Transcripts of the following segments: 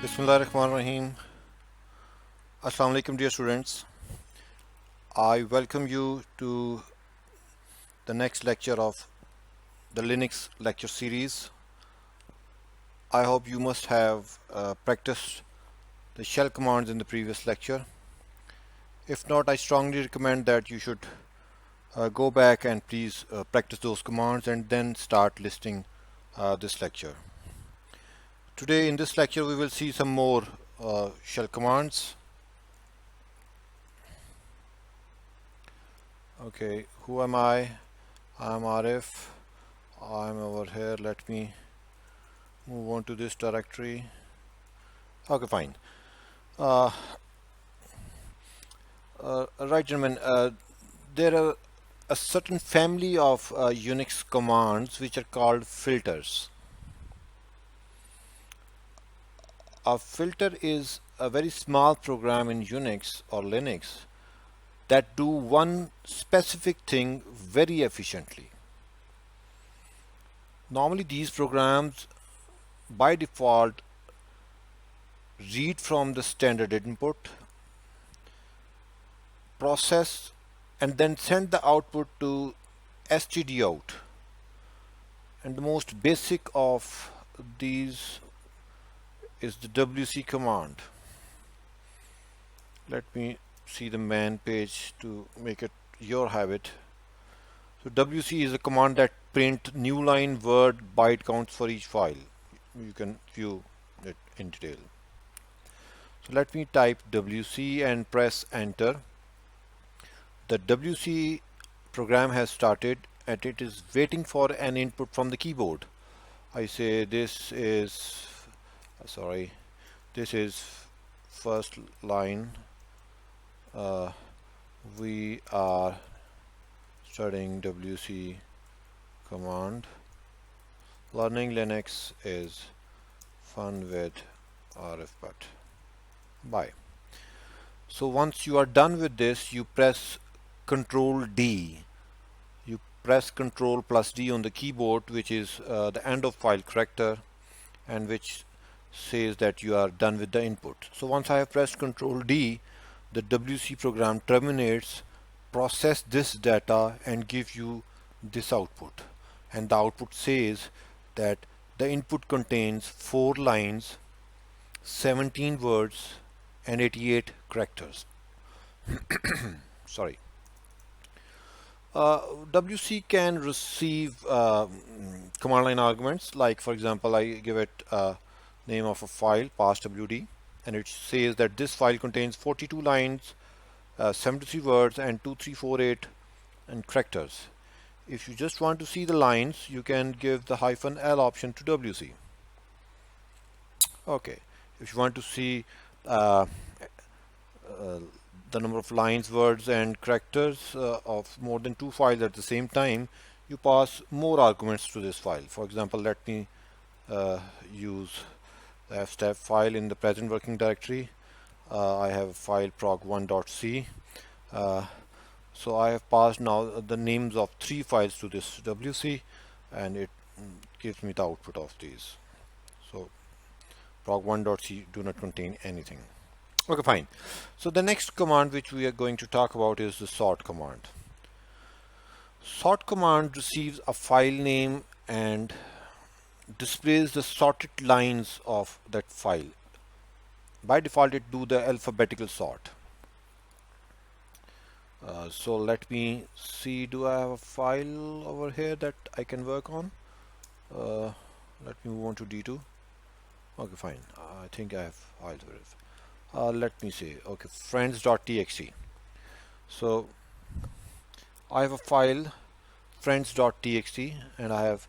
Bismillahirrahmanirrahim. Assalamu alaikum, dear students. I welcome you to the next lecture of the Linux lecture series. I hope you must have practiced the shell commands in the previous lecture. If not, I strongly recommend that you should go back and please practice those commands and then start listing this lecture. Today in this lecture we will see some more shell commands. Okay, who am I? I'm Arif. I'm over here. Let me move on to this directory. Okay, fine. Right, gentlemen. There are a certain family of Unix commands which are called filters. A filter is a very small program in Unix or Linux that do one specific thing very efficiently. Normally these programs by default read from the standard input, process, and then send the output to stdout. And the most basic of these is the wc command. Let me see the man page to make it your habit. So wc is a command that print new line, word, byte counts for each file. You can view it in detail. So let me type wc and press enter. The wc program has started and it is waiting for an input from the keyboard. I say this is first line. We are studying wc command. Learning Linux is fun with Arif. Bye. So once you are done with this, you press Control D. You press Control plus D on the keyboard, which is the end of file character, and which says that you are done with the input. So once I have pressed Control D, the wc program terminates, process this data, and give you this output. And the output says that the input contains 4 lines, 17 words, and 88 characters. Sorry. WC can receive command line arguments, like for example I give it name of a file, passwd, and it says that this file contains 42 lines, 73 words, and 2348 and characters. If you just want to see the lines, you can give the -l option to wc. Okay, if you want to see the number of lines, words, and characters of more than 2 files at the same time, you pass more arguments to this file. For example, let me use the fstab file in the present working directory. I have a file prog1.c. So I have passed now the names of 3 files to this wc, and it gives me the output of these. So prog1.c do not contain anything. Okay, fine. So the next command which we are going to talk about is the sort command. Sort command receives a file name and displays the sorted lines of that file. By default it do the alphabetical sort. So let me see, do I have a file over here that I can work on? Let me move on to D2. Okay, fine. I think I have files for it. Let me see. Okay, friends.txt. So I have a file friends.txt, and I have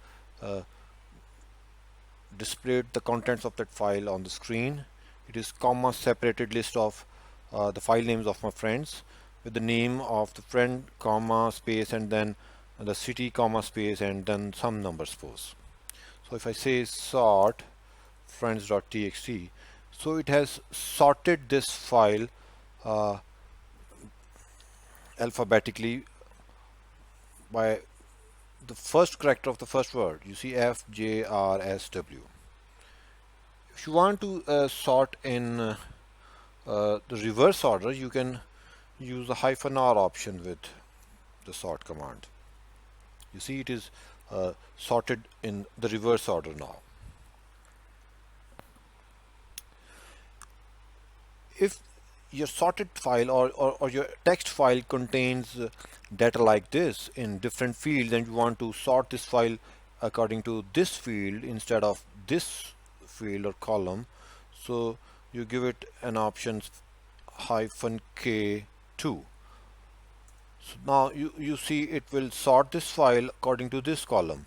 displayed the contents of that file on the screen. It is comma separated list of the file names of my friends, with the name of the friend, comma, space, and then the city, comma, space, and then some number, suppose. So if I say sort friends.txt, so it has sorted this file alphabetically by the first character of the first word. You see F, J, R, S, W. If you want to sort in the reverse order, you can use the -r option with the sort command. You see it is sorted in the reverse order now. If your sorted file or your text file contains data like this in different fields and you want to sort this file according to this field instead of this field or column, so you give it an option -k2. So now you see it will sort this file according to this column: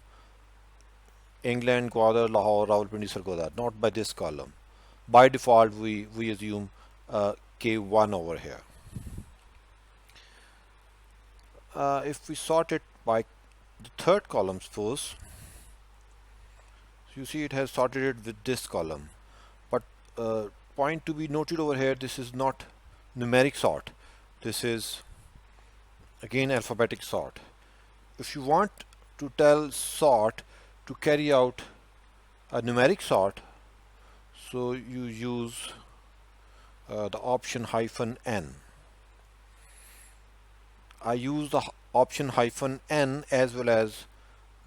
England, Gwadar, Lahore, Rawalpindi, Sargodha, not by this column. By default we assume K1 over here. If we sort it by the third column, suppose, you see it has sorted it with this column, but point to be noted over here, this is not numeric sort, this is again alphabetic sort. If you want to tell sort to carry out a numeric sort, so you use the option -n. I use the option -n as well as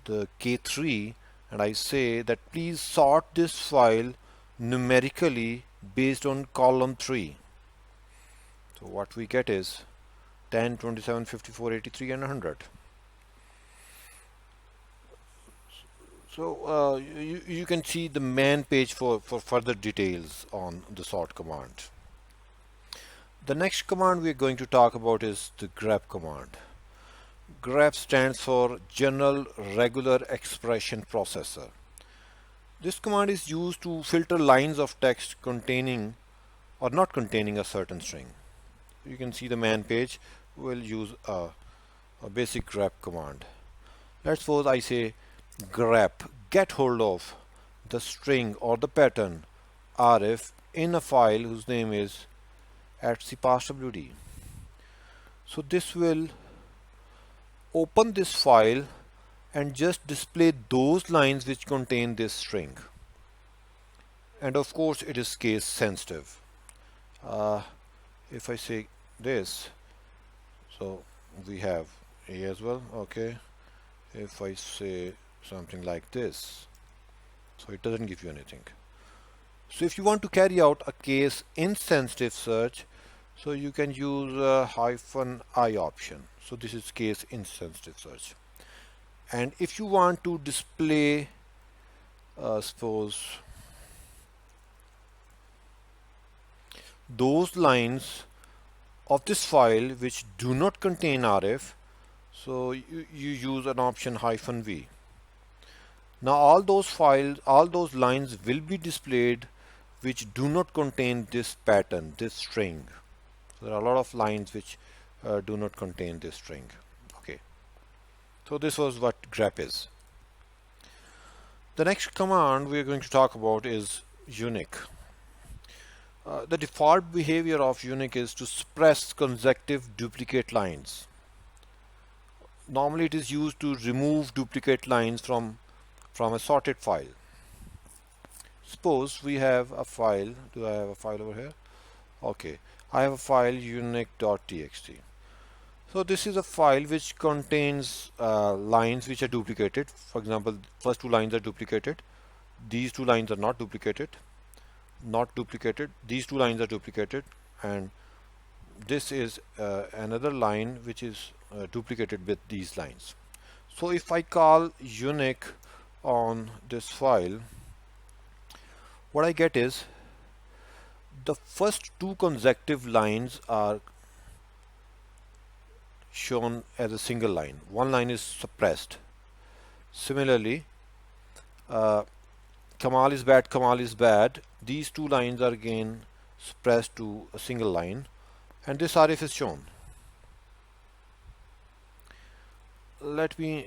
the K3, and I say that please sort this file numerically based on column 3. So what we get is 10, 27, 54, 83 and 100. So you can see the man page for further details on the sort command. The next command we are going to talk about is the grep command. Grep stands for General Regular Expression Processor. This command is used to filter lines of text containing or not containing a certain string. You can see the man page will use a basic grep command. Let's suppose I say grep, get hold of the string or the pattern Arif in a file whose name is @passwd. So this will open this file and just display those lines which contain this string, and of course it is case sensitive. If I say this, so we have A as well. Okay, if I say something like this, so it doesn't give you anything. So if you want to carry out a case insensitive search, so you can use a -i option. So this is case insensitive search. And if you want to display suppose those lines of this file which do not contain Arif, so you use an option -v. Now all those lines will be displayed which do not contain this pattern, this string. So there are a lot of lines which do not contain this string. Okay, so this was what grep is. The next command we are going to talk about is uniq. The default behavior of uniq is to suppress consecutive duplicate lines. Normally it is used to remove duplicate lines from a sorted file. Suppose we have a file. Do I have a file over here? Okay, I have a file uniq.txt. So this is a file which contains lines which are duplicated. For example, first two lines are duplicated. These two lines are not duplicated. Not duplicated. These two lines are duplicated, and this is another line which is duplicated with these lines. So if I call uniq on this file, what I get is the first two consecutive lines are shown as a single line. One line is suppressed. Similarly, Kamal is bad, Kamal is bad. These two lines are again suppressed to a single line, and this Arif is shown. Let me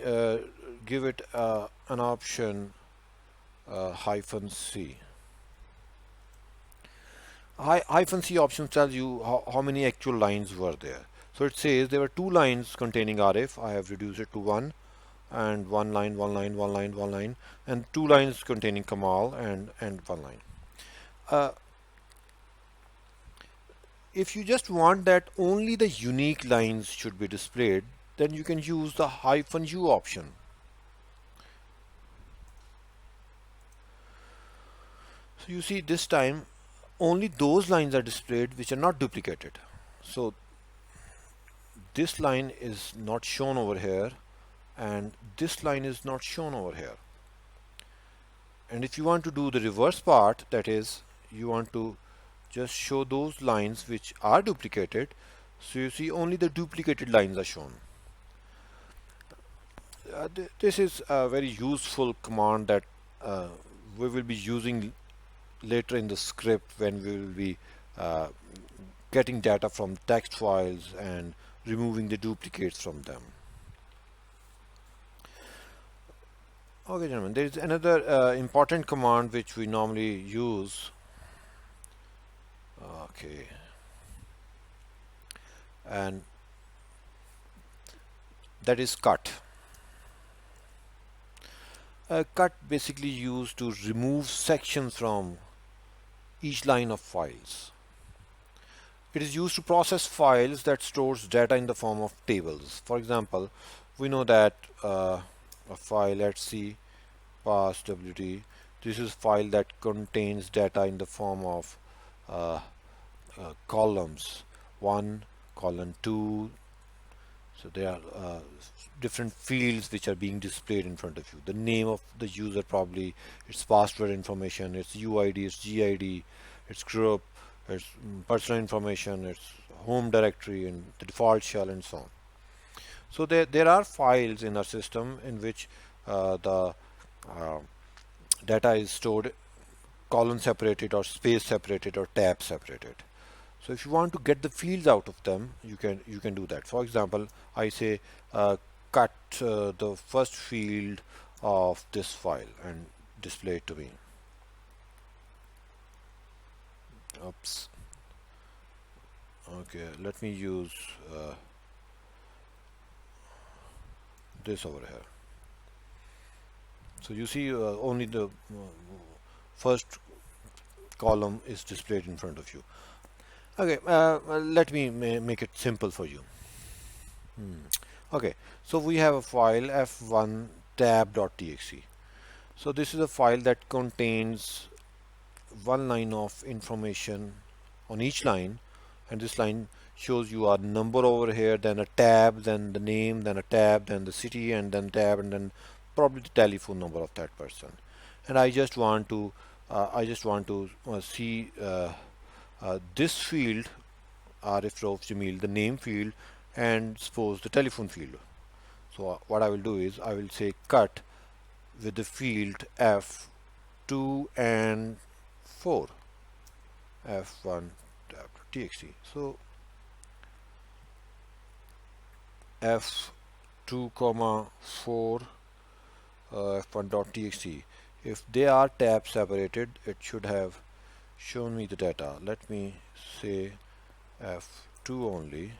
give it an option -c. -c option tells you how many actual lines were there. So it says there were two lines containing Arif. I have reduced it to one, and one line, and two lines containing Kamal, and one line. Uh, if you just want that only the unique lines should be displayed, then you can use the -u option. So you see this time only those lines are displayed which are not duplicated. So this line is not shown over here and this line is not shown over here. And if you want to do the reverse part, that is, you want to just show those lines which are duplicated, so you see only the duplicated lines are shown. This is a very useful command that we will be using later in the script when we will be getting data from text files and removing the duplicates from them. Okay, gentlemen, there is another important command which we normally use. Okay, and that is cut. Cut basically used to remove sections from each line of files. It is used to process files that stores data in the form of tables. For example, we know that a file, let's see, pass wd, this is a file that contains data in the form of columns 1, column 2. So there are different fields which are being displayed in front of you. The name of the user, probably its password information, its UID, its GID, its group, its personal information, its home directory, and the default shell, and so on. So there are files in our system in which the data is stored column separated or space separated or tab separated. So if you want to get the fields out of them, you can do that. For example, I say cut the first field of this file and display it to me. Oops. Okay, let me use this over here. So you see only the first column is displayed in front of you. Okay, let me make it simple for you. Okay, so we have a file f1 tab.txt. So this is a file that contains one line of information on each line, and this line shows you a number over here, then a tab, then the name, then a tab, then the city, and then tab, and then probably the telephone number of that person. And I just want to see this field, Arif Jamil, the name field, and suppose the telephone field. So what I will do is I will say cut with the field f2 and 4, f1 txt. So f2 comma 4 f1.txt. If they are tab separated, it should have shown me the data. Let me say f2 only,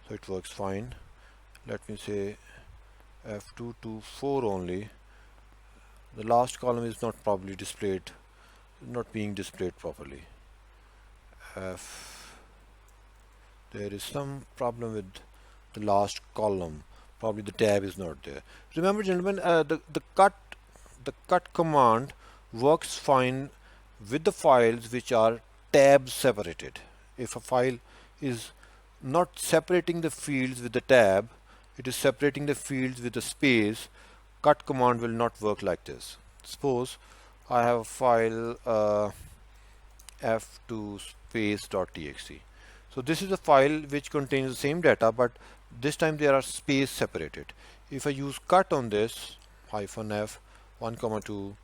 so it works fine. Let me say f2 to 4 only. The last column is not probably displayed, not being displayed properly. There is some problem with the last column. Probably the tab is not there. Remember, gentlemen, the cut command works fine with the files which are tab separated. If a file is not separating the fields with the tab, it is separating the fields with the space, cut command will not work like this. Suppose I have a file f2 space.txt. So this is a file which contains the same data, but this time there are space separated. If I use cut on this, -f 1,2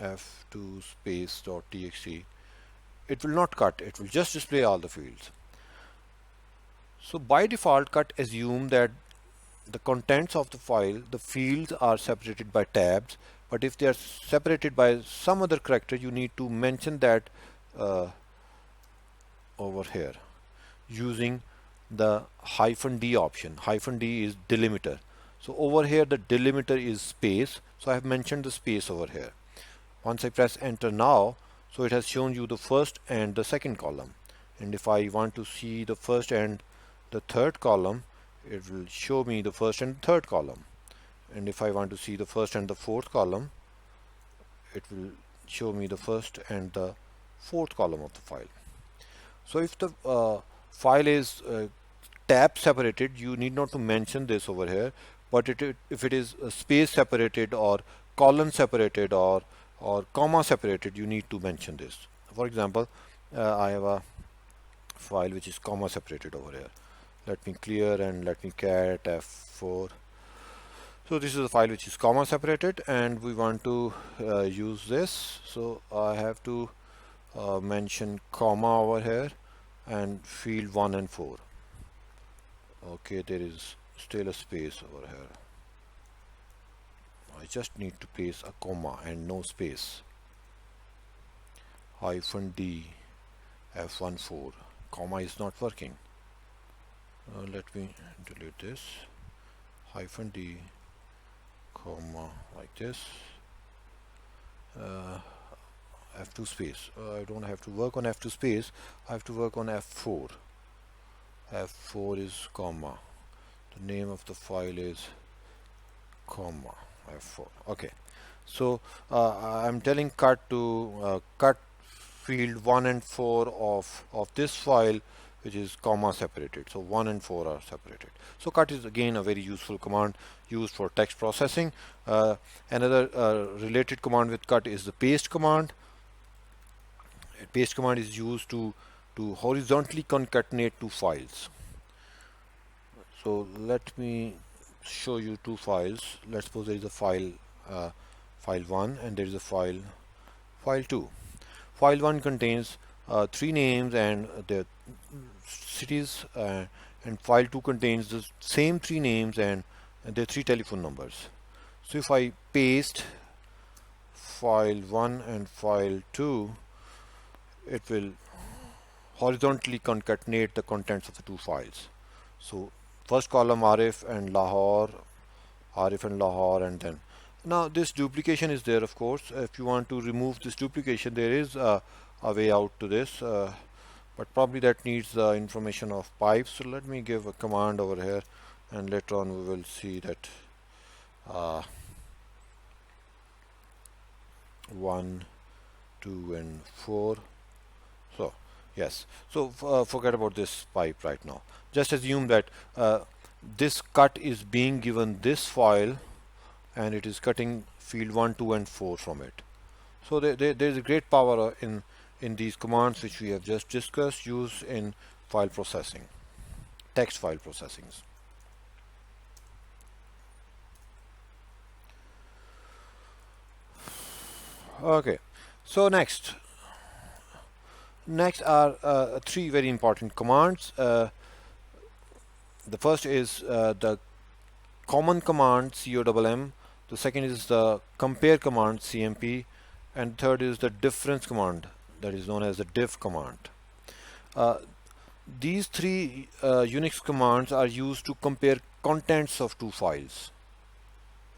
f2 space.txt, it will not cut, it will just display all the fields. So by default, cut assume that the contents of the file, the fields are separated by tabs, but if they are separated by some other character, you need to mention that over here using the -d option. -d is delimiter. So over here the delimiter is space, so I have mentioned the space over here. Once I press enter now, So it has shown you the first and the second column. And if I want to see the first and the third column, it will show me the first and third column. And if I want to see the first and the fourth column, it will show me the first and the fourth column of the file. So if the file is tab separated, you need not to mention this over here, but if it is space separated or colon separated or comma separated, you need to mention this. For example, I have a file which is comma separated over here. Let me clear and let me cat F4. So this is a file which is comma separated, and we want to use this. So I have to mention comma over here and field 1 and 4. Okay, there is still a space over here. I just need to place a comma and no space. -D F14. Comma is not working. Let me delete this. -D comma like this. F2 space. I don't have to work on F2 space. I have to work on F4. F4 is comma. The name of the file is comma F4. Okay. So I'm telling cut to cut field 1 and 4 of this file, which is comma separated. So 1 and 4 are separated. So cut is again a very useful command used for text processing. Another related command with cut is the paste command. Paste command is used to horizontally concatenate two files. So let me show you two files. Let's suppose there is a file file 1 and there is a file 2. File 1 contains 3 names and their cities, and file 2 contains the same 3 names and their 3 telephone numbers. So if I paste file 1 and file 2, it will horizontally concatenate the contents of the two files. So first column Arif and Lahore, and then now this duplication is there. Of course, if you want to remove this duplication, there is a way out to this, but probably that needs the information of pipes. So let me give a command over here, and later on we will see that 1, 2 and 4. So yes, so forget about this pipe right now. Just assume that this cut is being given this file and it is cutting field 1, 2 and 4 from it. So there is a great power in these commands which we have just discussed, used in file processing, text file processings. Okay, so next are 3 very important commands. The first is the common command COMM, the second is the compare command CMP, and third is the difference command, that is known as the diff command. These 3 Unix commands are used to compare contents of 2 files.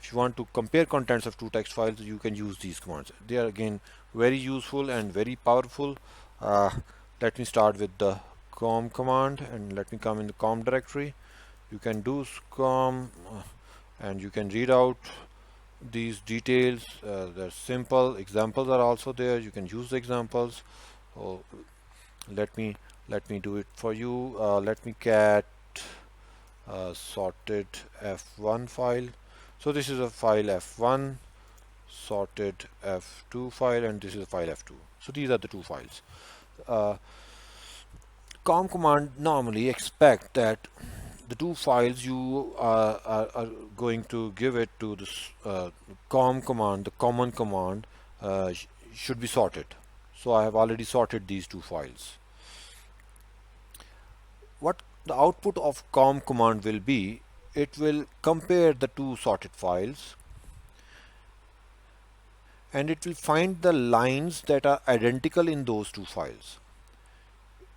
If you want to compare contents of 2 text files, you can use these commands. They are again very useful and very powerful. Let me start with the comm command, and let me come in the comm directory. You can do comm and you can read out these details. They're simple. Examples are also there. You can use the examples. So let me do it for you. Let me cat sorted F1 file. So this is a file F1, sorted F2 file, and this is a file F2. So these are the 2 files. Comm command normally expect that the 2 files you are going to give it to this comm command, the common command, should be sorted. So I have already sorted these 2 files. What the output of comm command will be, it will compare the 2 sorted files, and it will find the lines that are identical in those 2 files.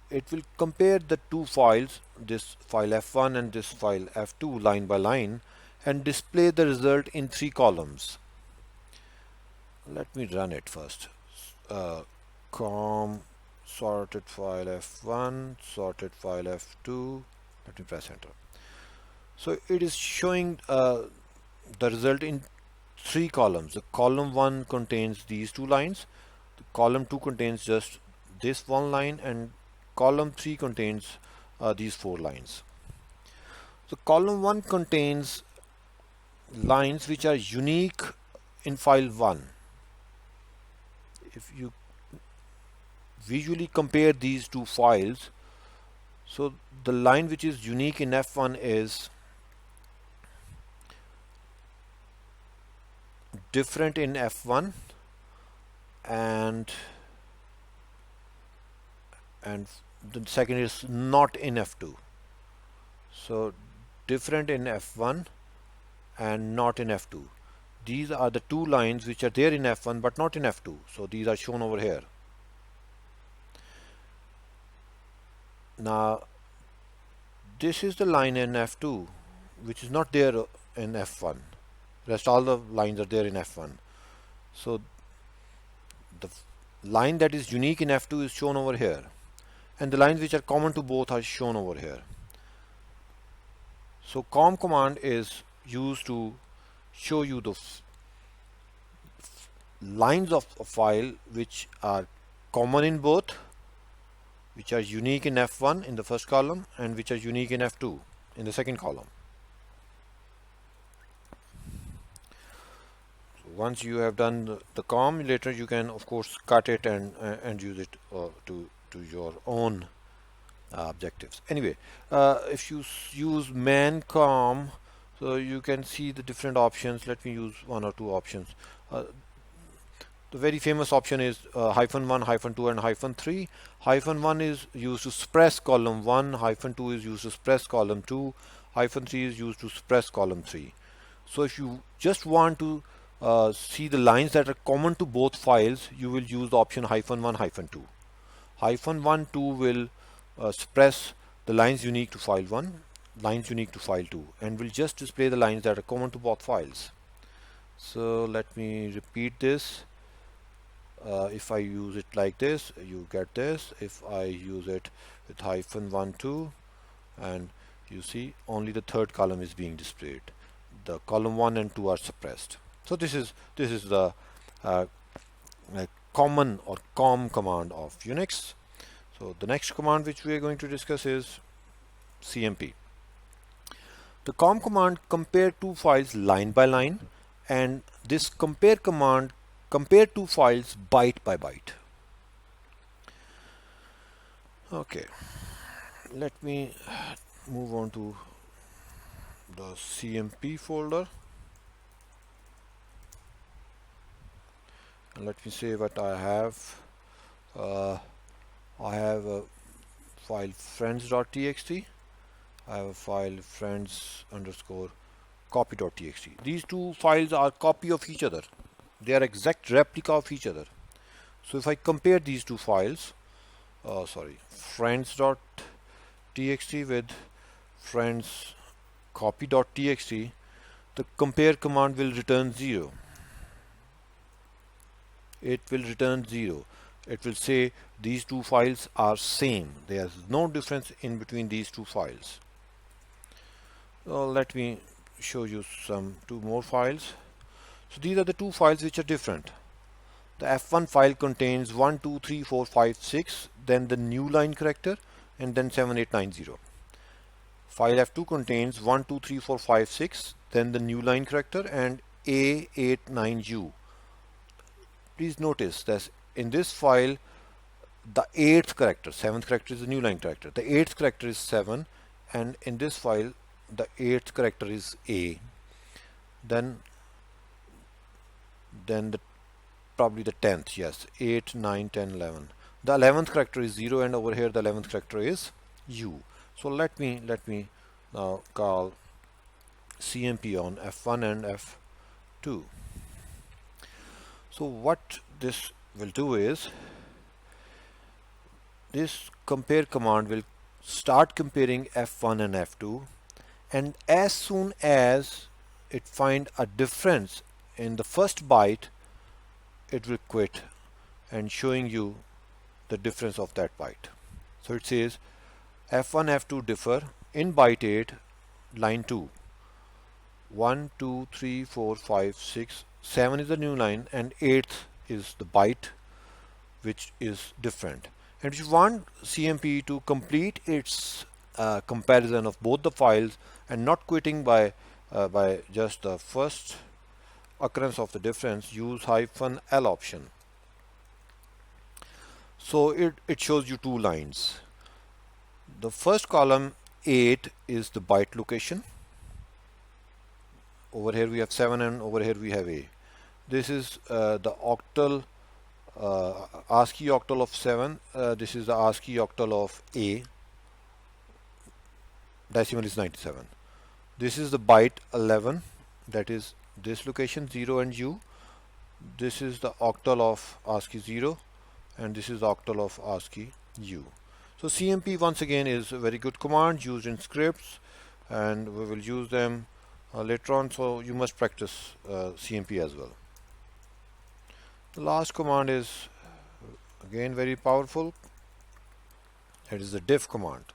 It will compare the 2 files, this file F1 and this file F2, line by line, and display the result in 3 columns. Let me run it first. comm sorted file f1, sorted file f2. Let me press enter. So it is showing the result in three columns. The column 1 contains these two lines, the column 2 contains just this one line, and column 3 contains these four lines. So column 1 contains lines which are unique in file 1. If you visually compare these two files, so the line which is unique in F1 is different in F1 and the second is not in F2. So different in F1 and not in F2. These are the two lines which are there in F1 but not in F2. So these are shown over here. Now this is the line in F2 which is not there in F1. Rest all the lines are there in F1. So the line that is unique in F2 is shown over here, and the lines which are common to both are shown over here. So comm command is used to show you the lines of a file which are common in both, which are unique in F1 in the first column and which are unique in F2 in the second column. So once you have done the comm, later you can of course cut it and use it to your own objectives. Anyway, if you use man comm, so you can see the different options. Let me use one or two options. The very famous option is -1, -2 and -3. -1 is used to suppress column 1, -2 is used to suppress column 2, -3 is used to suppress column 3. So if you just want to see the lines that are common to both files, you will use the option -1, -2. -1, 2 will suppress the lines unique to file 1, lines unique to file 2, and will just display the lines that are common to both files. So let me repeat this. If I use it like this, you get this. If I use it with -1, 2, and you see only the third column is being displayed. The column 1 and 2 are suppressed. So this is the common or comm command of Unix. So the next command which we are going to discuss is CMP. The comm command compare two files line by line, and this compare command compare two files byte by byte. Okay, let me move on to the CMP folder, and let me say what I have. I have a file friends.txt. I have a file friends_copy.txt. These two files are copy of each other. They are exact replica of each other. So if I compare these two files, friends.txt with friends_copy.txt, the compare command will return 0. It will return 0. It will say these two files are same. There is no difference in between these two files. So let me show you two more files. So these are the two files which are different. The F1 file contains 1, 2, 3, 4, 5, 6, then the new line character, and then 7890. File F2 contains 1, 2, 3, 4, 5, 6, then the new line character, and A89U. Please notice that in this file, the 8th character, 7th character is the new line character. The 8th character is 7, and in this file, the 8th character is A. Then probably the 10th, yes, 8, 9, 10, 11. The 11th character is 0, and over here the 11th character is U. So let me now call CMP on F1 and F2. So what this will do is, this compare command will start comparing F1 and F2, and as soon as it find a difference in the first byte, it will quit and showing you the difference of that byte. So it says F1, F2 differ in byte 8, line 2. 1, 2, 3, 4, 5, 6, 7 is the new line, and 8th is the byte which is different. And if you want CMP to complete its comparison of both the files and not quitting by just the first occurrence of the difference, use -L option. So it shows you two lines. The first column 8 is the byte location. Over here we have 7 and over here we have A. This is the octal, ASCII octal of 7. This is the ASCII octal of A. Decimal is 97. This is the byte 11, that is this location 0 and U. This is the octal of ASCII 0 and this is the octal of ASCII U. So CMP once again is a very good command used in scripts, and we will use them later on, so you must practice CMP as well. The last command is again very powerful. It is the diff command.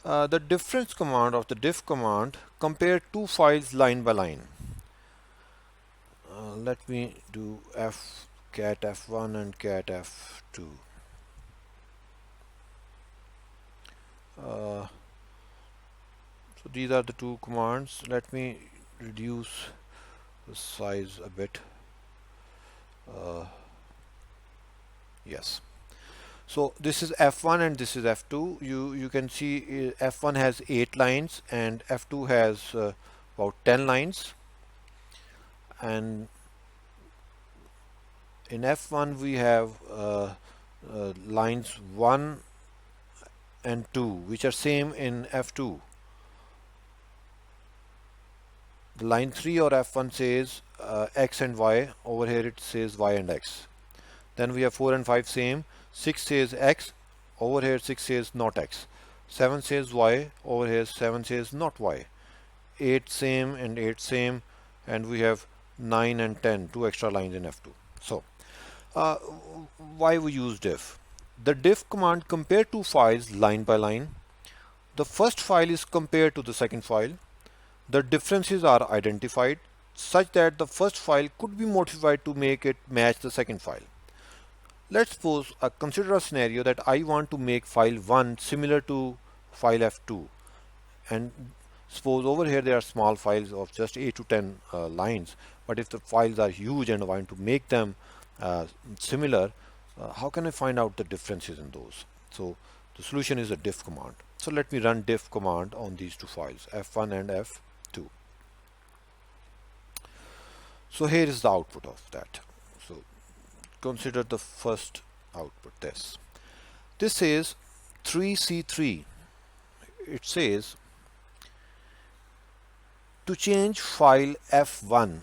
The difference command of the diff command compare two files line by line. Let me do cat F1 and cat F2. So these are the two commands. Let me reduce the size a bit. Yes. So this is F1 and this is F2. You can see F1 has 8 lines and F2 has about 10 lines. And in F1 we have lines 1 and 2 which are same in F2. The line 3 or F1 says X and Y. Over here it says Y and X. Then we have 4 and 5 same. 6 says X. Over here 6 says not X. 7 says Y. Over here 7 says not Y. 8 same and 8 same. And we have 9 and 10, 2 extra lines in F2. So why we use diff? The diff command compare two files line by line. The first file is compared to the second file. The differences are identified such that the first file could be modified to make it match the second file. Let's suppose consider a scenario that I want to make file 1 similar to file F2, and suppose over here there are small files of just 8 to 10 lines, but if the files are huge and I want to make them similar, how can I find out the differences in those? So the solution is a diff command. So let me run diff command on these two files, F1 and F2. So here is the output of that. So consider the first output. This says 3C3. It says to change file F1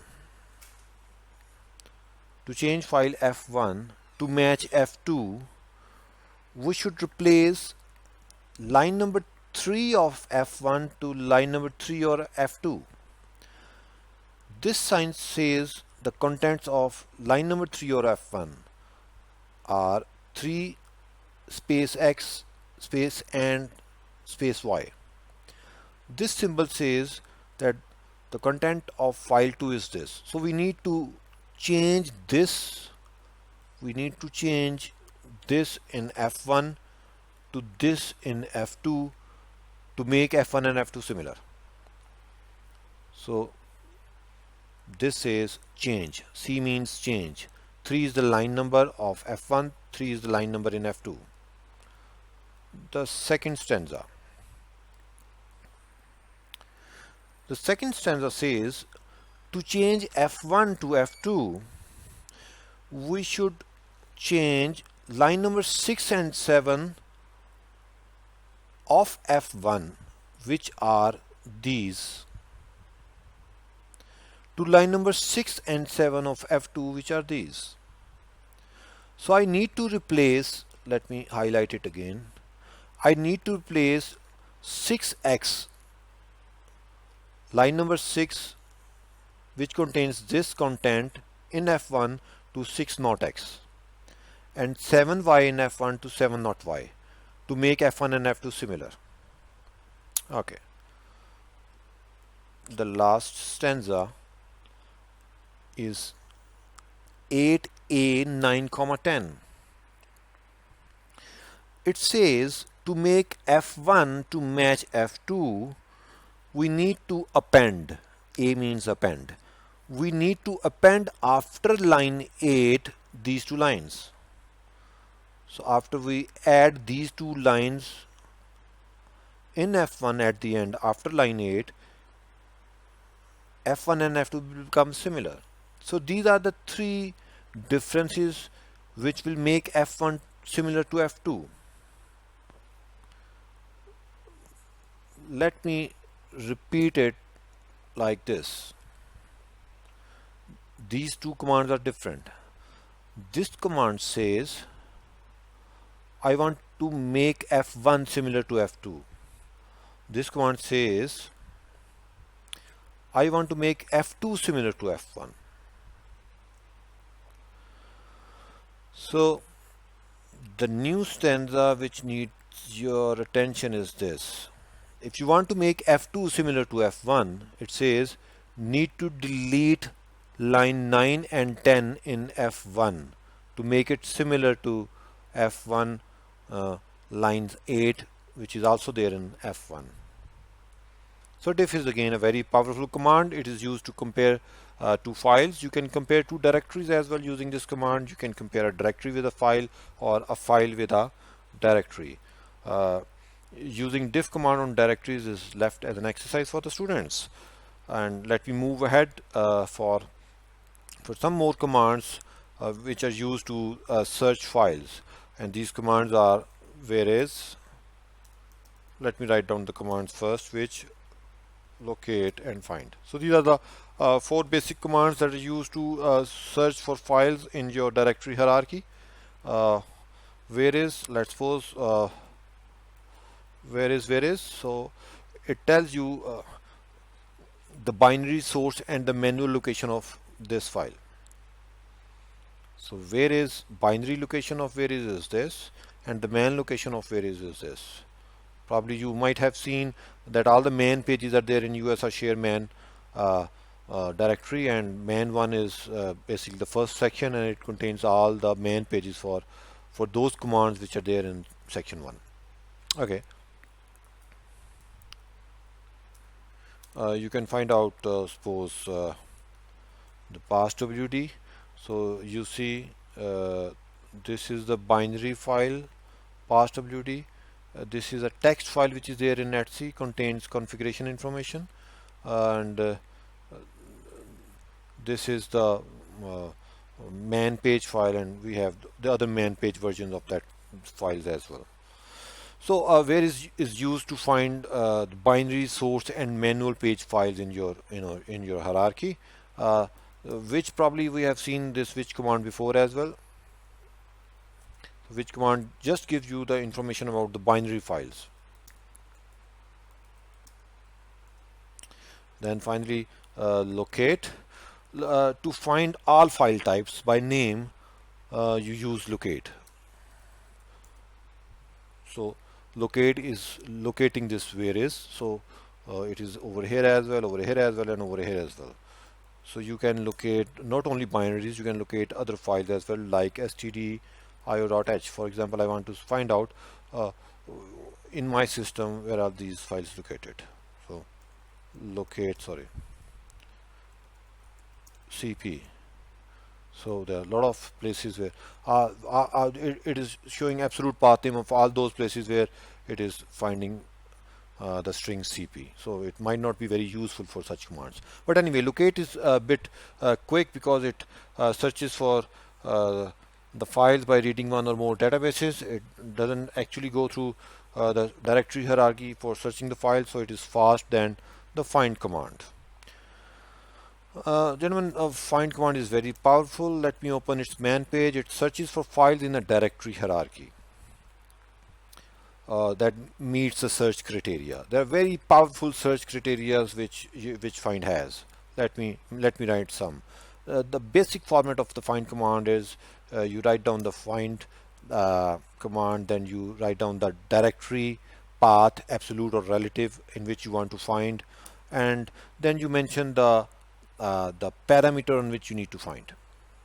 to match F2, we should replace line number 3 of F1 to line number 3 or F2. This sign says the contents of line number 3 or F1 are 3 space X space and space Y. This symbol says that the content of file 2 is this. So we need to change this. We need to change this in F1 to this in F2 to make F1 and F2 similar. So this says change. C means change. 3 is the line number of F1, 3 is the line number in F2. The second stanza. The second stanza says to change F1 to F2, we should change line number 6 and 7 of F1, which are these, to line number 6 and 7 of F2, which are these. So I need to replace, let me highlight it again, I need to replace 6x, line number 6, which contains this content in F1, to 6 not x, and 7y in f1 to 7 not y to make f1 and f2 similar. Okay. The last stanza is 8a 9 comma 10. It says to make f1 to match f2, we need to append. A means append. We need to append after line 8 these two lines. So after we add these two lines in f1 at the end after line 8, f1 and f2 will become similar. So these are the three differences which will make f1 similar to f2. Let me repeat it like this. These two commands are different. This command says I want to make f1 similar to f2. This command says I want to make f2 similar to f1. So the new stanza which needs your attention is this. If you want to make f2 similar to f1, it says need to delete line 9 and 10 in f1 to make it similar to f1 lines 8, which is also there in f1. So diff is again a very powerful command. It is used to compare two files. You can compare two directories as well using this command. You can compare a directory with a file or a file with a directory. Using diff command on directories is left as an exercise for the students. And let me move ahead for some more commands which are used to search files. And these commands are whereas. Let me write down the commands first, which, locate, and find. So these are the four basic commands that are used to search for files in your directory hierarchy. Whereas, let's suppose whereas, so it tells you the binary source and the manual location of this file. So whereas binary location of whereas is this, and the man location of whereas is this. Probably you might have seen that all the man pages are there in USR share man directory, and man 1 is basically the first section, and it contains all the man pages for those commands which are there in section 1. Okay. You can find out suppose the pass WD. So you see this is the binary file pass WD. This is a text file which is there in etc, contains configuration information, and this is the man page file, and we have the other man page versions of that files as well. So where is used to find the binary source and manual page files in your in your hierarchy, which probably we have seen this which command before as well. Which command just gives you the information about the binary files. Then finally locate. To find all file types by name, you use locate. So locate is locating this whereas, so it is over here as well, over here as well, and over here as well. So you can locate not only binaries, you can locate other files as well, like std io.h. For example, I want to find out in my system where are these files located. So locate, cp. So there are a lot of places where it is showing absolute path name of all those places where it is finding the string cp. So it might not be very useful for such commands. But anyway, locate is a bit quick because it searches for the files by reading one or more databases. It doesn't actually go through the directory hierarchy for searching the file, so it is fast than the find command. Gentlemen, find command is very powerful. Let me open its man page. It searches for files in a directory hierarchy that meets the search criteria. There are very powerful search criteria which find has. Let me write some. The basic format of the find command is you write down the find command, then you write down the directory path, absolute or relative, in which you want to find, and then you mention the parameter on which you need to find.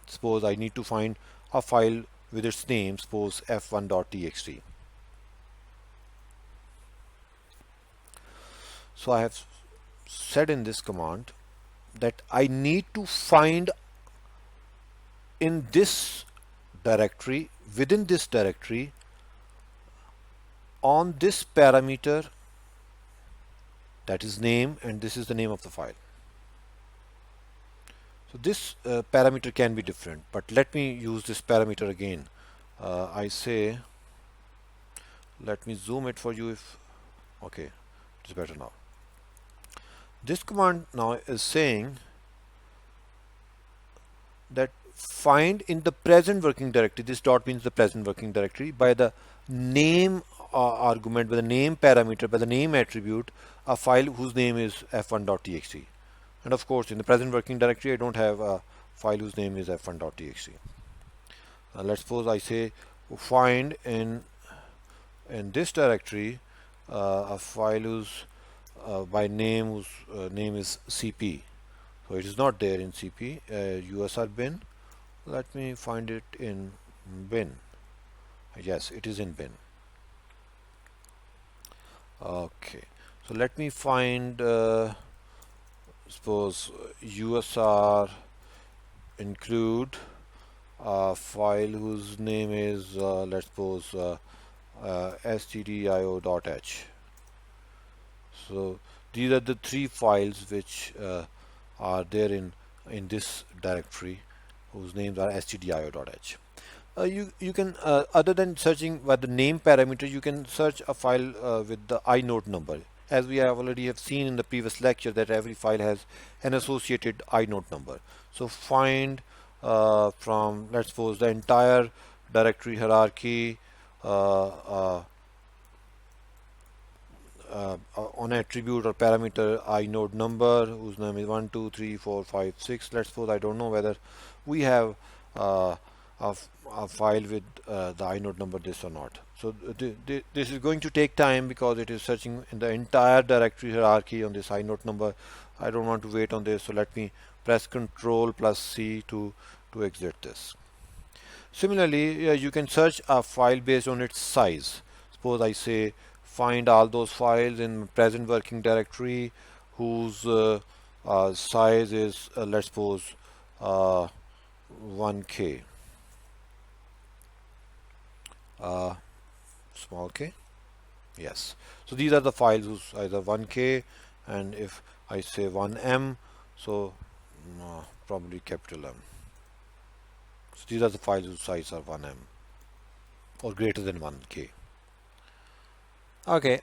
Suppose I need to find a file with its name, suppose f1.txt. So I have said in this command that I need to find in this directory, within this directory, on this parameter, that is name, and this is the name of the file. So this parameter can be different, but let me use this parameter again. I say, let me zoom it for you if, okay, it's better now. This command now is saying that find in the present working directory, this dot means the present working directory, by the name argument, by the name parameter, by the name attribute, a file whose name is f1.txt. And of course, in the present working directory, I don't have a file whose name is f1.txt. Let's suppose I say find in this directory a file whose by name whose name is cp. So it is not there in cp, usr bin. Let me find it in bin. Yes, it is in bin. Okay, so let me find suppose usr include a file whose name is let's suppose stdio.h. So these are the three files which are there in this directory, whose names are stdio.h. You can other than searching by the name parameter, you can search a file with the inode number, as we have already seen in the previous lecture that every file has an associated inode number. So find from, let's suppose, the entire directory hierarchy on attribute or parameter inode number whose name is 1 2 3 4 5 6. Let's suppose I don't know whether we have a file with the inode number this or not. So this is going to take time because it is searching in the entire directory hierarchy on this inode number. I don't want to wait on this, so let me press Ctrl plus C to exit this. Similarly, you can search a file based on its size. Suppose I say find all those files in present working directory whose size is let's suppose 1k, small k. Yes, so these are the files whose either 1k, and if I say 1m, so probably capital M. So these are the files whose size are 1m or greater than 1k. Okay.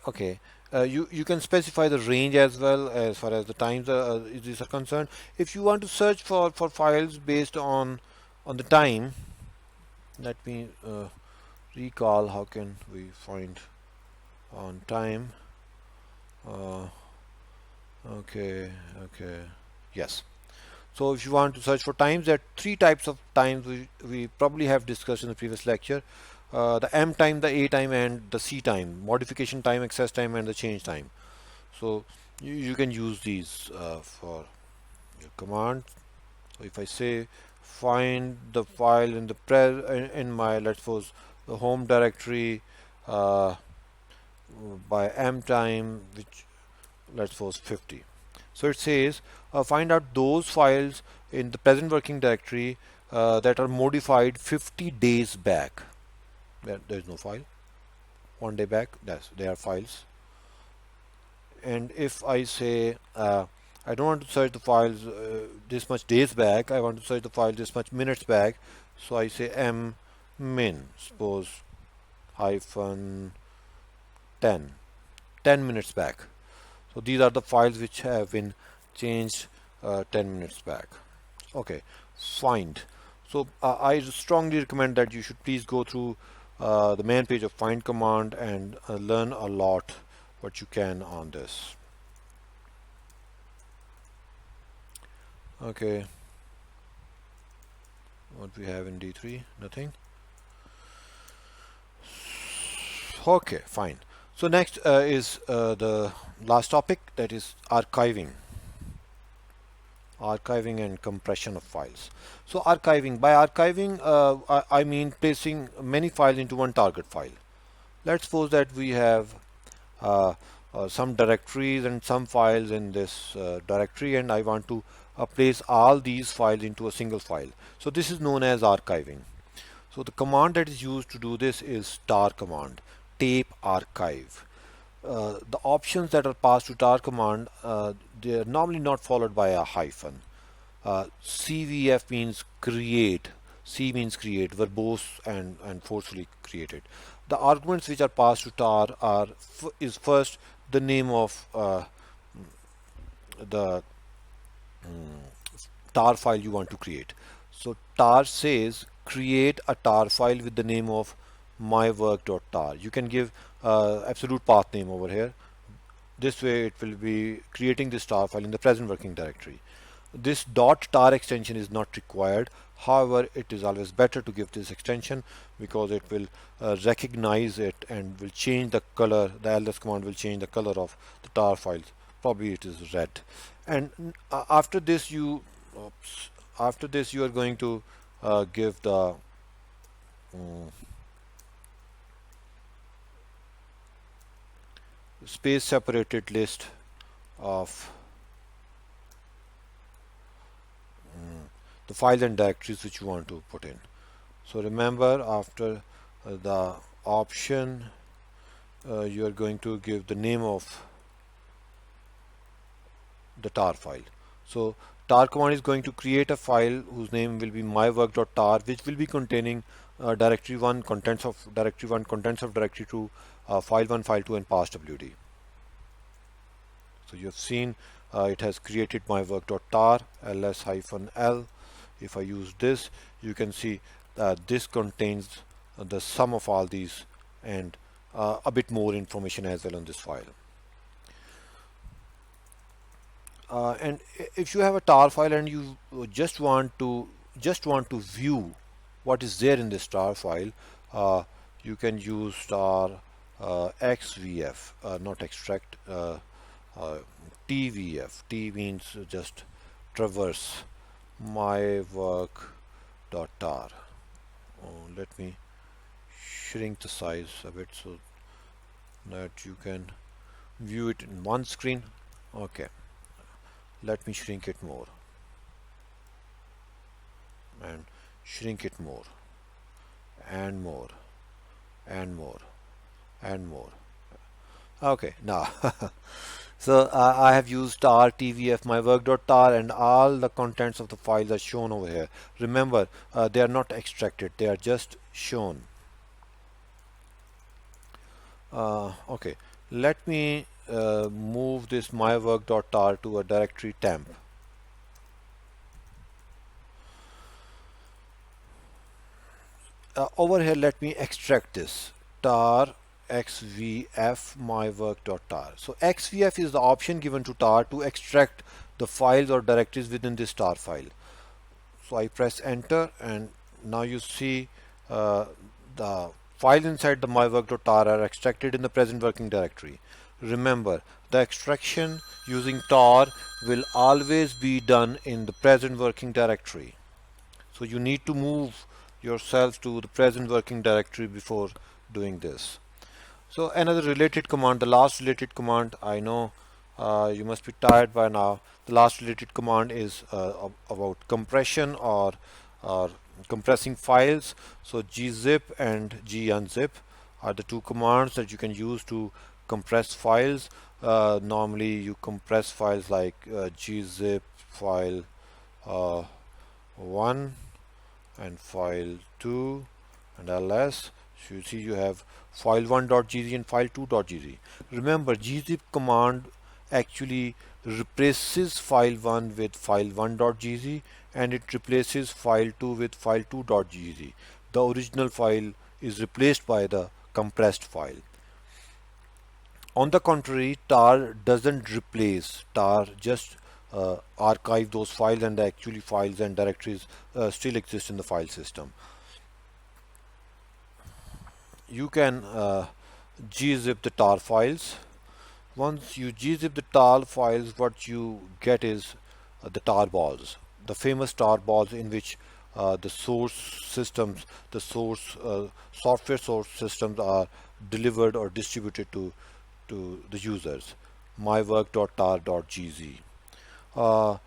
You can specify the range as well as far as the times is concerned. If you want to search for files based on the time, let me recall how can we find on time. Okay, yes. So if you want to search for times, there are three types of times we probably have discussed in the previous lecture. The M time, the A time, and the C time, modification time, access time, and the change time. So you can use these for your command. So if I say find the file in the in my, let's suppose, the home directory by M time, which let's suppose 50. So it says find out those files in the present working directory that are modified 50 days back. There is no file. 1 day back, they are files. And if I say I don't want to search the files this much days back, I want to search the file this much minutes back, so I say m min, suppose hyphen 10 minutes back. So these are the files which have been changed 10 minutes back. Okay, find. So I strongly recommend that you should please go through the main page of find command and learn a lot what you can on this. Okay, What we have in D3? Nothing. Okay, fine. So next is the last topic, that is archiving and compression of files. So archiving, by archiving I mean placing many files into one target file. Let's suppose that we have uh, some directories and some files in this directory, and I want to place all these files into a single file. So this is known as archiving. So the command that is used to do this is tar command, tape archive. The options that are passed to tar command, they are normally not followed by a hyphen. CVF means create, C means create, verbose and forcefully created. The arguments which are passed to tar are is first the name of the tar file you want to create. So tar says create a tar file with the name of mywork.tar. You can give absolute path name over here. This way it will be creating this tar file in the present working directory. This .tar extension is not required. However, it is always better to give this extension because it will recognize it and will change the color. The ls command will change the color of the tar files. Probably it is red. And after this you are going to give the space separated list of the files and directories which you want to put in. So remember, after the option you are going to give the name of the tar file. So tar command is going to create a file whose name will be mywork.tar, which will be containing directory 1, contents of directory 1, contents of directory 2, file 1, file 2 and pass.wd. So you have seen it has created mywork.tar, ls-l. If I use this, you can see this contains the sum of all these and a bit more information as well on this file. And if you have a tar file and you just want to view what is there in this tar file, you can use tar xvf, not extract, tvf. T means just traverse mywork.tar. Let me shrink the size a bit so that you can view it in one screen. Okay, let me shrink it more and shrink it more and more and more and more. Okay, now so I have used tar tvf mywork.tar and all the contents of the files are shown over here. Remember, they are not extracted, they are just shown. Okay, let me move this mywork.tar to a directory temp. Over here, let me extract this tar xvf mywork.tar. So xvf is the option given to tar to extract the files or directories within this tar file. So I press enter and now you see the files inside the mywork.tar are extracted in the present working directory. Remember, the extraction using tar will always be done in the present working directory. So you need to move yourself to the present working directory before doing this. So another related command, the last related command, I know you must be tired by now. The last related command is about compression or compressing files. So gzip and gunzip are the two commands that you can use to compress files. Normally you compress files like gzip file 1 and file 2 and ls. So you see you have file1.gz and file2.gz. Remember, gzip command actually replaces file1 with file1.gz and it replaces file2 with file2.gz. The original file is replaced by the compressed file. On the contrary, tar doesn't replace, tar just archive those files, and actually files and directories still exist in the file system. You can gzip the tar files. Once you gzip the tar files, what you get is the tar balls, the famous tar balls in which the source systems, the source software source systems are delivered or distributed to the users. mywork.tar.gz. So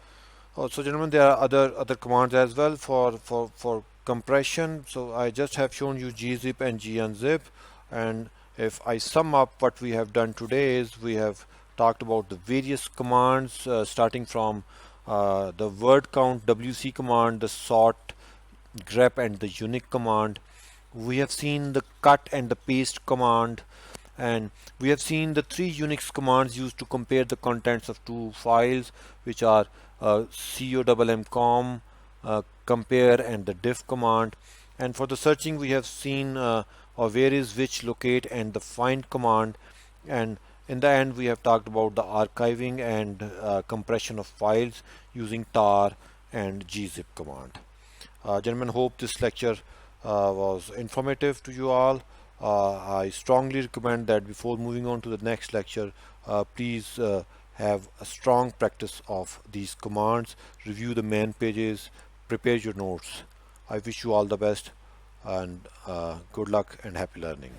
gentlemen, there are other commands as well for compression. So I just have shown you gzip and gunzip, and if I sum up what we have done today is we have talked about the various commands starting from the word count wc command, the sort, grep and the uniq command. We have seen the cut and the paste command, and we have seen the three Unix commands used to compare the contents of two files, which are comm, compare, and the diff command. And for the searching, we have seen where is which, locate, and the find command. And in the end, we have talked about the archiving and compression of files using tar and gzip command. Gentlemen, hope this lecture was informative to you all. I strongly recommend that before moving on to the next lecture, please have a strong practice of these commands, review the main pages, prepare your notes. I wish you all the best, and good luck and happy learning.